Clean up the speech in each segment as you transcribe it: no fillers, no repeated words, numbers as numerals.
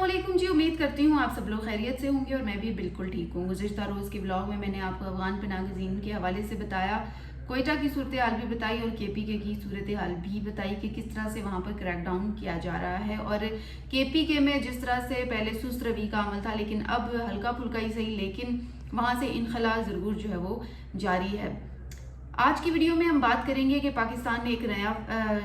अस्सलामुअलैकुम जी, उम्मीद करती हूँ आप सब लोग खैरियत से होंगे और मैं भी बिल्कुल ठीक हूँ। गुज़िश्ता रोज़ के ब्लॉग में मैंने आपको अफ़गान पनाह गज़ीन के हवाले से बताया, क्वेटा की सूरत हाल भी बताई और KPK की सूरत हाल भी बताई कि किस तरह से वहाँ पर क्रैकडाउन किया जा रहा है। और KPK में जिस तरह से पहले सुस्त रवि का अमल था, लेकिन अब हल्का फुल्का ही सही, लेकिन वहाँ से इनखला ज़रूर जो है वो जारी है। आज की वीडियो में हम बात करेंगे कि पाकिस्तान ने एक नया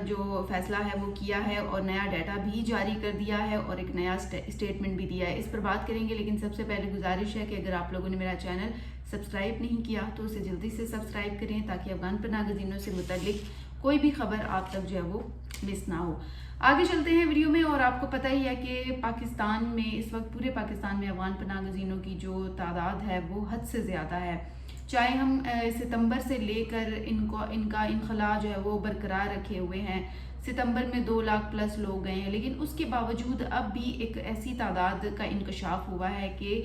जो फैसला है वो किया है और नया डाटा भी जारी कर दिया है और एक नया स्टेटमेंट भी दिया है। इस पर बात करेंगे, लेकिन सबसे पहले गुजारिश है कि अगर आप लोगों ने मेरा चैनल सब्सक्राइब नहीं किया तो उसे जल्दी से सब्सक्राइब करें ताकि अफ़गान पनाह गज़ीनों से मुतल्लिक कोई भी खबर आप तक जो है वो मिस ना हो। आगे चलते हैं वीडियो में। और आपको पता ही है कि पाकिस्तान में इस वक्त पूरे पाकिस्तान में अफ़गान पनाह गज़ीनों की जो तादाद है वो हद से ज़्यादा है। चाहे हम सितंबर से लेकर इनका इनखला जो है वो बरकरार रखे हुए हैं। सितंबर में 2 लाख प्लस लोग गए हैं, लेकिन उसके बावजूद अब भी एक ऐसी तादाद का इंकशाफ हुआ है कि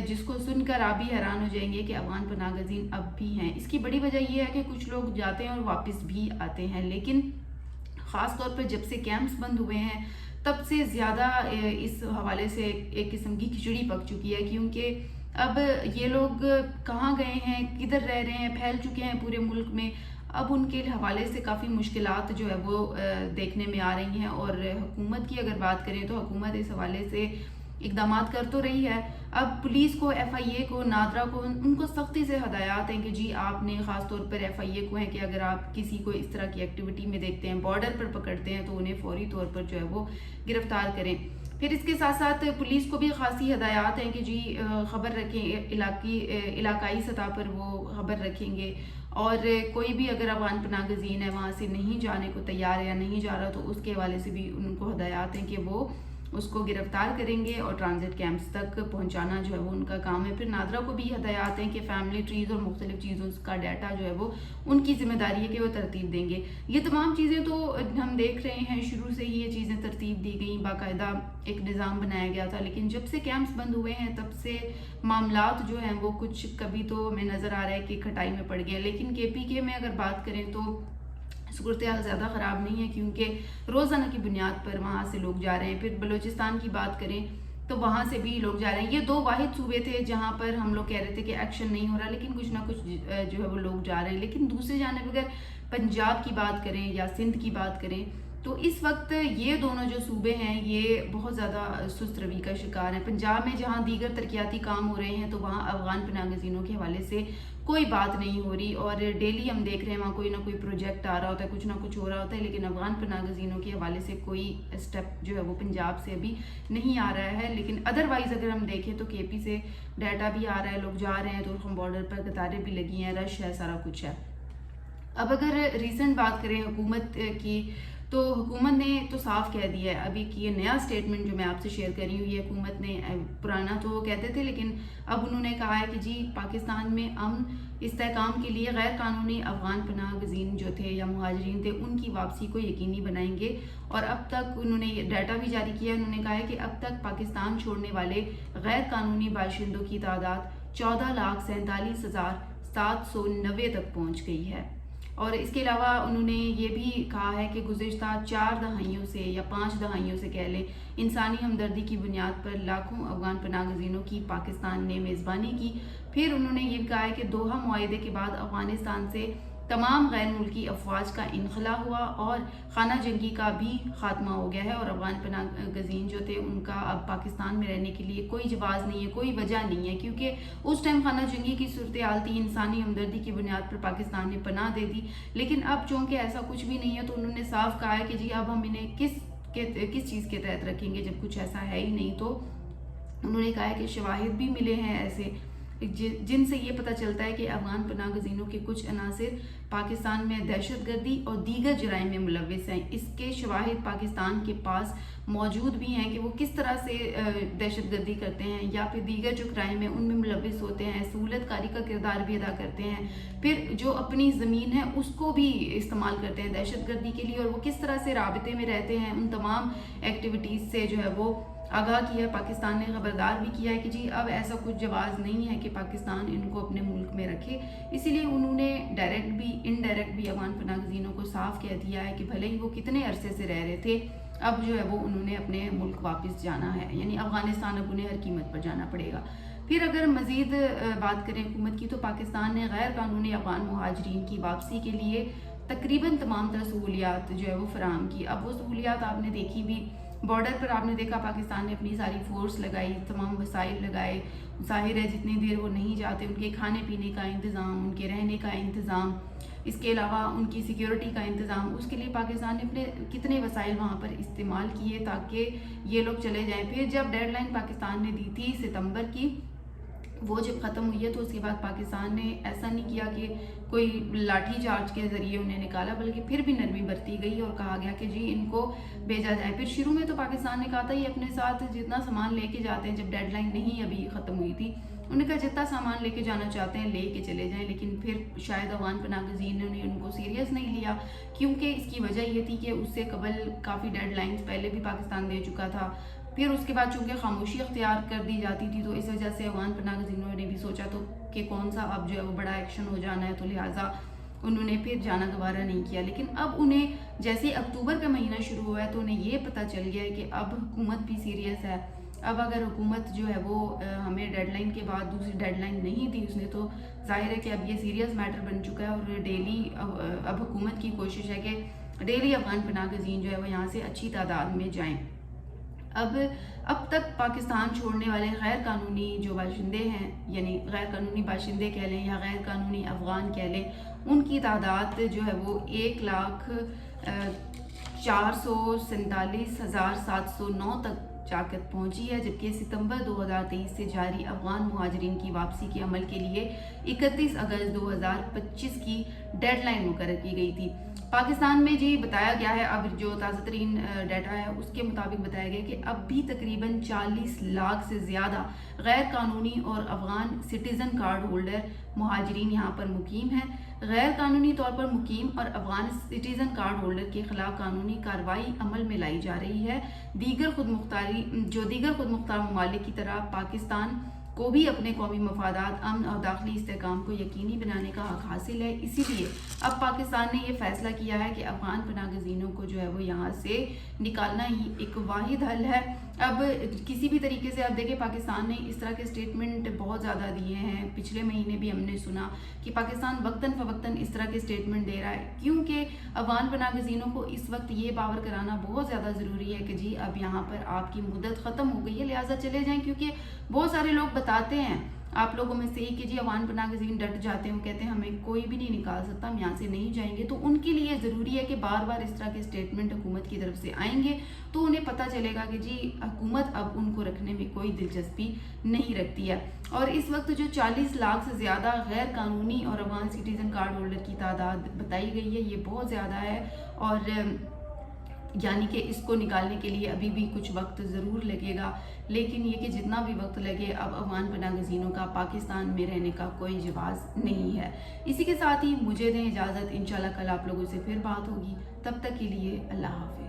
जिसको सुनकर आप भी हैरान हो जाएंगे कि अफ़गान पनाह गज़ीन अब भी हैं। इसकी बड़ी वजह यह है कि कुछ लोग जाते हैं और वापस भी आते हैं, लेकिन ख़ास तौर पर जब से कैंप्स बंद हुए हैं तब से ज़्यादा इस हवाले से एक किस्म की खिचड़ी पक चुकी है, क्योंकि अब ये लोग कहाँ गए हैं, किधर रह रहे हैं, फैल चुके हैं पूरे मुल्क में। अब उनके हवाले से काफ़ी मुश्किलात जो है वो देखने में आ रही हैं। और हुकूमत की अगर बात करें तो हुकूमत इस हवाले से इकदाम कर तो रही है। अब पुलिस को, FIA को, नादरा को, उनको सख्ती से हदायत हैं कि जी आपने ख़ास तौर पर FIA को है कि अगर आप किसी को इस तरह की एक्टिविटी में देखते हैं, बॉर्डर पर पकड़ते हैं, तो उन्हें फौरी तौर पर जो है वो गिरफ्तार करें। फिर इसके साथ साथ पुलिस को भी खासी हदायत हैं कि जी ख़बर रखें, इलाकाई सतह पर वो ख़बर रखेंगे। और कोई भी अगर अफ़गान पनाह गज़ीन है वहाँ से नहीं जाने को तैयार है या नहीं जा रहा, तो उसके हवाले से भी उनको हदायत हैं कि वो उसको गिरफ्तार करेंगे और ट्रांजिट कैंप्स तक पहुंचाना जो है वो उनका काम है। फिर नादरा को भी हदायत है कि फैमिली ट्रीज़ और मुख्तलिफ चीज़ों का डाटा जो है वो उनकी ज़िम्मेदारी है कि वो तरतीब देंगे। ये तमाम चीज़ें तो हम देख रहे हैं, शुरू से ही ये चीज़ें तरतीब दी गई, बाकायदा एक निज़ाम बनाया गया था। लेकिन जब से कैंप्स बंद हुए हैं तब से मामलात जो हैं वो कुछ कभी तो हमें नज़र आ रहा है कि खटाई में पड़ गए। लेकिन KPK में अगर बात करें तो सूरत हाल ज़्यादा ख़राब नहीं है, क्योंकि रोज़ाना की बुनियाद पर वहाँ से लोग जा रहे हैं। फिर बलूचिस्तान की बात करें तो वहाँ से भी लोग जा रहे हैं। ये 2 वाहिद सूबे थे जहाँ पर हम लोग कह रहे थे कि एक्शन नहीं हो रहा, लेकिन कुछ ना कुछ जो है वो लोग जा रहे हैं। लेकिन दूसरी जानिब अगर पंजाब की बात करें या सिंध की बात करें तो इस वक्त ये दोनों जो सूबे हैं ये बहुत ज़्यादा सुस्त रवि का शिकार हैं। पंजाब में जहाँ दीगर तरक्याती काम हो रहे हैं तो वहाँ अफ़गान पनाह गज़ीनों के हवाले से कोई बात नहीं हो रही, और डेली हम देख रहे हैं वहाँ कोई ना कोई प्रोजेक्ट आ रहा होता है, कुछ ना कुछ हो रहा होता है, लेकिन अफ़गान पनाह गज़ीनों के हवाले से कोई स्टेप जो है वो पंजाब से अभी नहीं आ रहा है। लेकिन अदरवाइज़ अगर हम देखें तो KP से डाटा भी आ रहा है, लोग जा रहे हैं, तो हम बॉर्डर पर कतारें भी लगी हैं, रश है, सारा कुछ है। अब अगर रिसेंट बात करें हुकूमत की, तो हुकूमत ने तो साफ कह दिया है अभी कि ये नया स्टेटमेंट जो मैं आपसे शेयर कर रही हूँ, ये हुकूमत ने, पुराना तो वो कहते थे लेकिन अब उन्होंने कहा है कि जी पाकिस्तान में अमन इस्तेहकाम के लिए गैर कानूनी अफ़गान पनाह गज़ीन जो थे या मुहाजिरीन थे उनकी वापसी को यकीनी बनाएंगे। और अब तक उन्होंने ये डाटा भी जारी किया है। उन्होंने कहा है कि अब तक पाकिस्तान छोड़ने वाले गैर कानूनी बाशिंदों की तादाद 14,47,790 तक पहुँच गई है। और इसके अलावा उन्होंने ये भी कहा है कि गुज़िश्ता 4 दहाइयों से या 5 दहाइयों से कह लें, इंसानी हमदर्दी की बुनियाद पर लाखों अफ़गान पनाह गज़ीनों की पाकिस्तान ने मेज़बानी की। फिर उन्होंने ये कहा है कि दोहा मुआहदे के बाद अफ़गानिस्तान से तमाम गैर मुल्की अफवाज का इनखला हुआ और खाना जंगी का भी खात्मा हो गया है, और अफ़गान पनाह गज़ीन जो थे उनका अब पाकिस्तान में रहने के लिए कोई जवाज़ नहीं है, कोई वजह नहीं है, क्योंकि उस टाइम खाना जंगी की सूरत हाल थी, इंसानी हमदर्दी की बुनियाद पर पाकिस्तान ने पनाह दे दी। लेकिन अब चूँकि ऐसा कुछ भी नहीं है तो उन्होंने साफ कहा है कि जी अब हम इन्हें किस चीज़ के तहत रखेंगे जब कुछ ऐसा है ही नहीं। तो उन्होंने कहा है कि शवाहिद भी मिले हैं ऐसे जिनसे ये पता चलता है कि अफ़गान पनाह गज़ीनों के कुछ अनासिर पाकिस्तान में दहशतगर्दी और दीगर जराइम में मुलव्विस हैं। इसके शवाहिद पाकिस्तान के पास मौजूद भी हैं कि वो किस तरह से दहशतगर्दी करते हैं या फिर दीगर जो क्राइम है उनमें मुलव्विस होते हैं, सहूलतकारी का किरदार भी अदा करते हैं, फिर जो अपनी ज़मीन है उसको भी इस्तेमाल करते हैं दहशतगर्दी के लिए, और वो किस तरह से राबिते में रहते हैं। उन तमाम एक्टिविटीज़ से जो है वो आगाह किया। पाकिस्तान ने खबरदार भी किया है कि जी अब ऐसा कुछ जवाज़ नहीं है कि पाकिस्तान इनको अपने मुल्क में रखे। इसीलिए उन्होंने डायरेक्ट भी इनडायरेक्ट भी अफ़गान पनाह गज़ीनों को साफ कह दिया है कि भले ही वो कितने अरसे से रह रहे थे اب جو ہے وہ انہوں نے اپنے ملک واپس جانا ہے، یعنی افغانستان اب انہیں ہر قیمت پر جانا پڑے گا۔ پھر اگر مزید بات کریں حکومت کی، تو پاکستان نے غیر قانونی افغان مہاجرین کی واپسی کے لیے تقریباً تمام تر سہولیات جو ہے وہ فراہم کی۔ اب وہ سہولیات آپ نے دیکھی بھی، بارڈر پر آپ نے دیکھا پاکستان نے اپنی ساری فورس لگائی، تمام وسائل لگائے۔ ظاہر ہے جتنی دیر وہ نہیں جاتے ان کے کھانے پینے کا انتظام، ان کے رہنے کا انتظام، اس کے علاوہ ان کی سیکیورٹی کا انتظام، اس کے لیے پاکستان نے اپنے کتنے وسائل وہاں پر استعمال کیے تاکہ یہ لوگ چلے جائیں۔ پھر جب ڈیڈ لائن پاکستان نے دی تھی ستمبر کی، وہ جب ختم ہوئی ہے تو اس کے بعد پاکستان نے ایسا نہیں کیا کہ کوئی لاٹھی چارج کے ذریعے انہیں نکالا، بلکہ پھر بھی نرمی برتی گئی اور کہا گیا کہ جی ان کو بھیجا جائے۔ پھر شروع میں تو پاکستان نے کہا تھا یہ اپنے ساتھ جتنا سامان لے کے جاتے ہیں، جب ڈیڈ لائن نہیں ابھی ختم ہوئی تھی، انہوں نے کہا جتنا سامان لے کے جانا چاہتے ہیں لے کے چلے جائیں، لیکن پھر شاید افغان پناہ گزین نے ان کو سیریس نہیں لیا، کیونکہ اس کی وجہ یہ تھی کہ اس سے قبل کافی ڈیڈ لائنز پہلے بھی پاکستان دے چکا تھا۔ پھر اس کے بعد چونکہ خاموشی اختیار کر دی جاتی تھی، تو اس وجہ سے افغان پناہ گزینوں نے بھی سوچا تو کہ کون سا اب جو ہے وہ بڑا ایکشن ہو جانا ہے، تو لہٰذا انہوں نے پھر جانا گوارا نہیں کیا۔ لیکن اب انہیں جیسے اکتوبر کا مہینہ شروع ہوا ہے تو انہیں یہ پتہ چل گیا ہے کہ اب حکومت بھی سیریس ہے۔ اب اگر حکومت جو ہے وہ ہمیں ڈیڈ لائن کے بعد دوسری ڈیڈ لائن نہیں دی اس نے، تو ظاہر ہے کہ اب یہ سیریس میٹر بن چکا ہے، اور ڈیلی اب حکومت کی کوشش ہے کہ ڈیلی افغان پناہ گزین جو ہے وہ یہاں سے اچھی تعداد میں جائیں۔ اب تک پاکستان چھوڑنے والے غیر قانونی جو باشندے ہیں، یعنی غیر قانونی باشندے کہہ لیں یا غیر قانونی افغان کہہ لیں، ان کی تعداد جو ہے وہ 1,04,47,709 تک جا کر پہنچی ہے، جبکہ ستمبر 2023 سے جاری افغان مہاجرین کی واپسی کے عمل کے لیے 31 اگست 2025 کی ڈیڈ لائن مقرر کی گئی تھی۔ پاکستان میں جی بتایا گیا ہے، اب جو تازہ ترین ڈیٹا ہے اس کے مطابق بتایا گیا کہ اب بھی تقریباً 40 لاکھ سے زیادہ غیر قانونی اور افغان سٹیزن کارڈ ہولڈر مہاجرین یہاں پر مقیم ہیں۔ غیر قانونی طور پر مقیم اور افغان سٹیزن کارڈ ہولڈر کے خلاف قانونی کارروائی عمل میں لائی جا رہی ہے۔ دیگر خود مختار ممالک کی طرح پاکستان کو بھی اپنے قومی مفادات، امن اور داخلی استحکام کو یقینی بنانے کا حق حاصل ہے۔ اسی لیے اب پاکستان نے یہ فیصلہ کیا ہے کہ افغان پناہ گزینوں کو جو ہے وہ یہاں سے نکالنا ہی ایک واحد حل ہے۔ اب کسی بھی طریقے سے اب دیکھیں پاکستان نے اس طرح کے سٹیٹمنٹ بہت زیادہ دیے ہیں، پچھلے مہینے بھی ہم نے سنا کہ پاکستان وقتاً فوقتاً اس طرح کے سٹیٹمنٹ دے رہا ہے، کیونکہ افغان پناہ گزینوں کو اس وقت یہ باور کرانا بہت زیادہ ضروری ہے کہ جی اب یہاں پر آپ کی مدت ختم ہو گئی ہے، لہٰذا چلے جائیں، کیونکہ بہت سارے لوگ بتاتے ہیں آپ لوگوں میں سے ہی کہ جی افغان پناہ گزین ڈٹ جاتے ہیں، وہ کہتے ہیں ہمیں کوئی بھی نہیں نکال سکتا، ہم یہاں سے نہیں جائیں گے۔ تو ان کے لیے ضروری ہے کہ بار بار اس طرح کے سٹیٹمنٹ حکومت کی طرف سے آئیں گے تو انہیں پتہ چلے گا کہ جی حکومت اب ان کو رکھنے میں کوئی دلچسپی نہیں رکھتی ہے۔ اور اس وقت جو 40 لاکھ سے زیادہ غیر قانونی اور افغان سٹیزن کارڈ ہولڈر کی تعداد بتائی گئی ہے، یہ بہت زیادہ ہے، اور یعنی کہ اس کو نکالنے کے لیے ابھی بھی کچھ وقت ضرور لگے گا، لیکن یہ کہ جتنا بھی وقت لگے اب افغان پناہ گزینوں کا پاکستان میں رہنے کا کوئی جواز نہیں ہے۔ اسی کے ساتھ ہی مجھے دیں اجازت، انشاءاللہ کل آپ لوگوں سے پھر بات ہوگی، تب تک کے لیے اللہ حافظ۔